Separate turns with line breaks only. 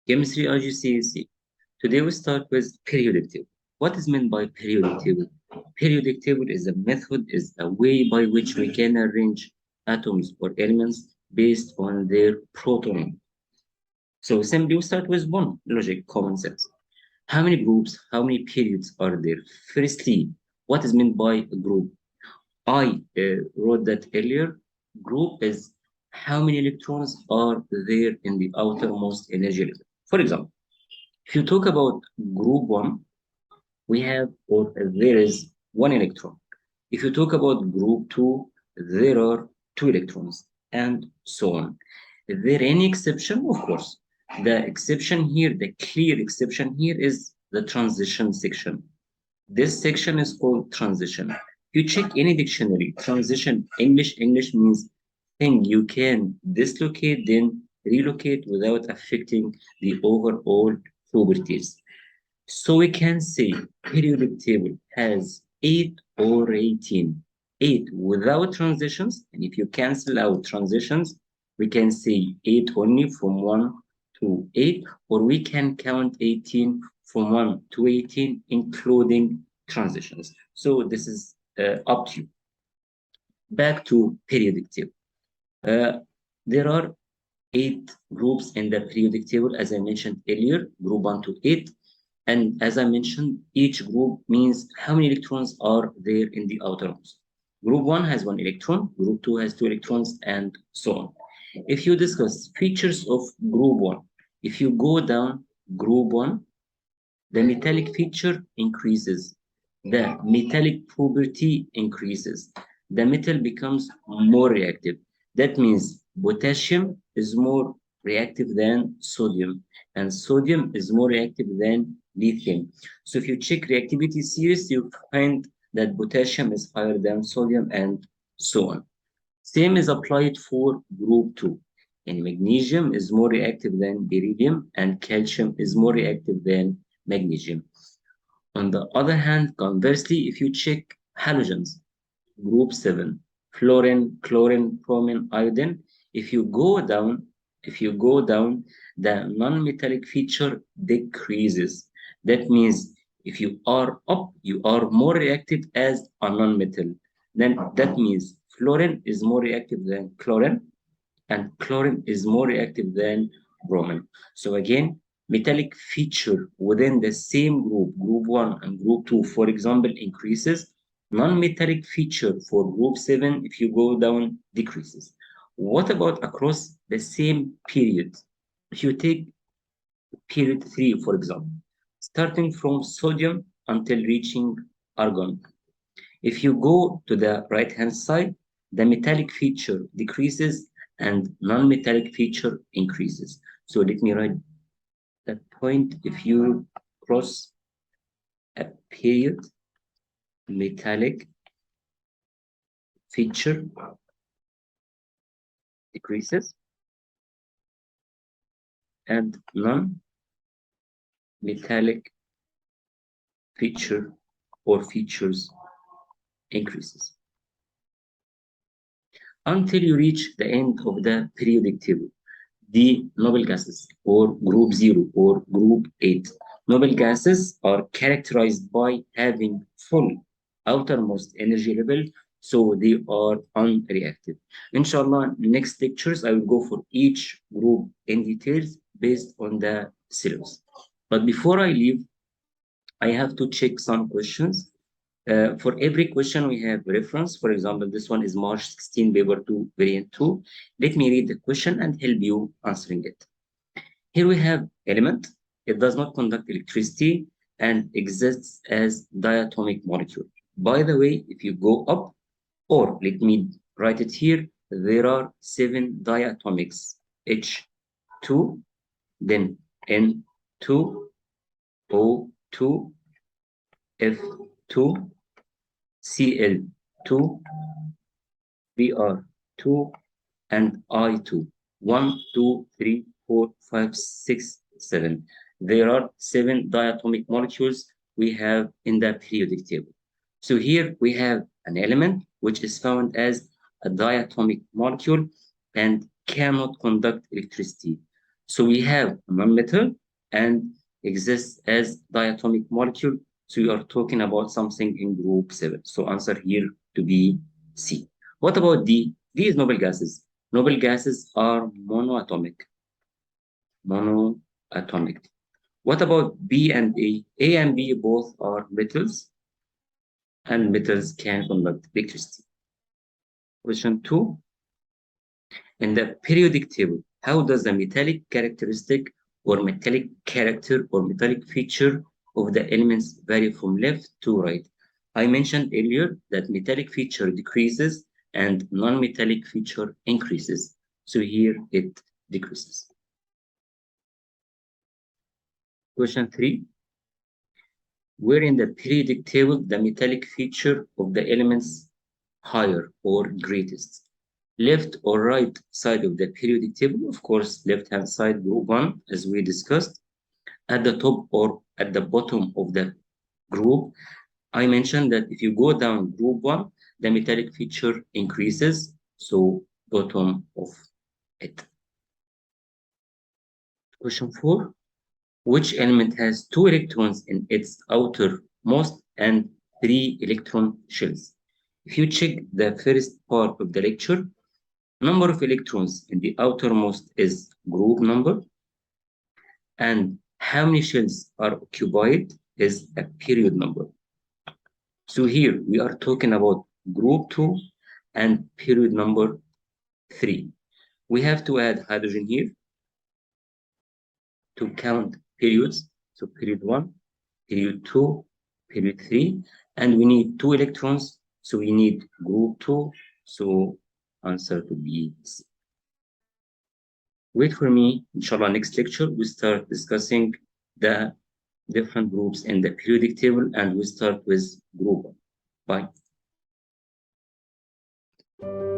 Chemistry IGCSE. Today we start with periodic table. What is meant by periodic table? Periodic table is a method, is a way by which we can arrange atoms or elements based on their proton. So simply we start with one logic, common sense. How many groups, how many periods are there? Firstly, what is meant by a group? I wrote that earlier. Group is how many electrons are there in the outermost energy level. For example, if you talk about group 1, we have, or there is one electron. If you talk about group 2, there are two electrons, and so on. Is there any exception? Of course. The exception here, the clear exception here is the transition section. This section is called transition. You check any dictionary, transition, English means thing you can dislocate, then relocate without affecting the overall properties. So we can say periodic table has 8 or 18. 8 without transitions, and if you cancel out transitions, we can say 8 only from 1 to 8, or we can count 18 from 1 to 18, including transitions. So this is up to you. Back to periodic table. There are 8 groups in the periodic table, as I mentioned earlier, group 1 to 8. And as I mentioned, each group means how many electrons are there in the outermost. Group 1 has 1 electron, group 2 has 2 electrons, and so on. If you discuss features of group 1, if you go down group 1, the metallic feature increases. The metallic property increases. The metal becomes more reactive. That means potassium is more reactive than sodium, and sodium is more reactive than lithium. So if you check reactivity series, you find that potassium is higher than sodium, and so on. Same is applied for group 2. And magnesium is more reactive than beryllium, and calcium is more reactive than magnesium. On the other hand, conversely, if you check halogens, group 7, fluorine, chlorine, bromine, iodine, if you go down, the non-metallic feature decreases. That means if you are up, you are more reactive as a non-metal. Then that means fluorine is more reactive than chlorine, and chlorine is more reactive than bromine. So again, metallic feature within the same group, group 1 and group 2, for example, increases. Non-metallic feature for group 7, if you go down, decreases. What about across the same period? If you take period 3, for example, starting from sodium until reaching argon. If you go to the right-hand side, the metallic feature decreases and non-metallic feature increases. So let me write that point. If you cross a period, metallic feature decreases and non-metallic feature or features increases until you reach the end of the periodic table. The noble gases, or group 0 or group 8. Noble gases are characterized by having full outermost energy level, so they are unreactive. Inshallah, next lectures I will go for each group in details based on the syllabus. But before I leave, I have to check some questions. For every question, we have reference. For example, this one is March 16, paper 2, variant 2. Let me read the question and help you answering it. Here we have element. It does not conduct electricity and exists as diatomic molecule. By the way, if you go up, or let me write it here, there are 7 diatomics. H2, then N2, O2, F2, Cl2, Br2, and I2. 1, 2, 3, 4, 5, 6, 7. There are 7 diatomic molecules we have in the periodic table. So here we have an element which is found as a diatomic molecule and cannot conduct electricity. So we have a nonmetal and exists as diatomic molecule. So we are talking about something in group 7. So answer here to be C. What about D? D is noble gases. Noble gases are monoatomic. Monoatomic. What about B and A? A and B both are metals, and metals can conduct electricity. Question 2. In the periodic table, how does the metallic characteristic or metallic character or metallic feature of the elements vary from left to right? I mentioned earlier that metallic feature decreases and non-metallic feature increases. So here it decreases. Question 3. Where in the periodic table the metallic feature of the elements higher or greatest? Left or right side of the periodic table? Of course, left-hand side, group 1, as we discussed. At the top or at the bottom of the group, I mentioned that if you go down group 1, the metallic feature increases, so bottom of it. Question 4. Which element has 2 electrons in its outermost and 3 electron shells? If you check the first part of the lecture, number of electrons in the outermost is group number, and how many shells are occupied is a period number. So here we are talking about group 2 and period number 3. We have to add hydrogen here to count periods. So period 1, period 2, period 3, and we need 2 electrons, so we need group 2, so answer to be C. Wait for me, inshallah, next lecture we start discussing the different groups in the periodic table, and we start with group 1. Bye.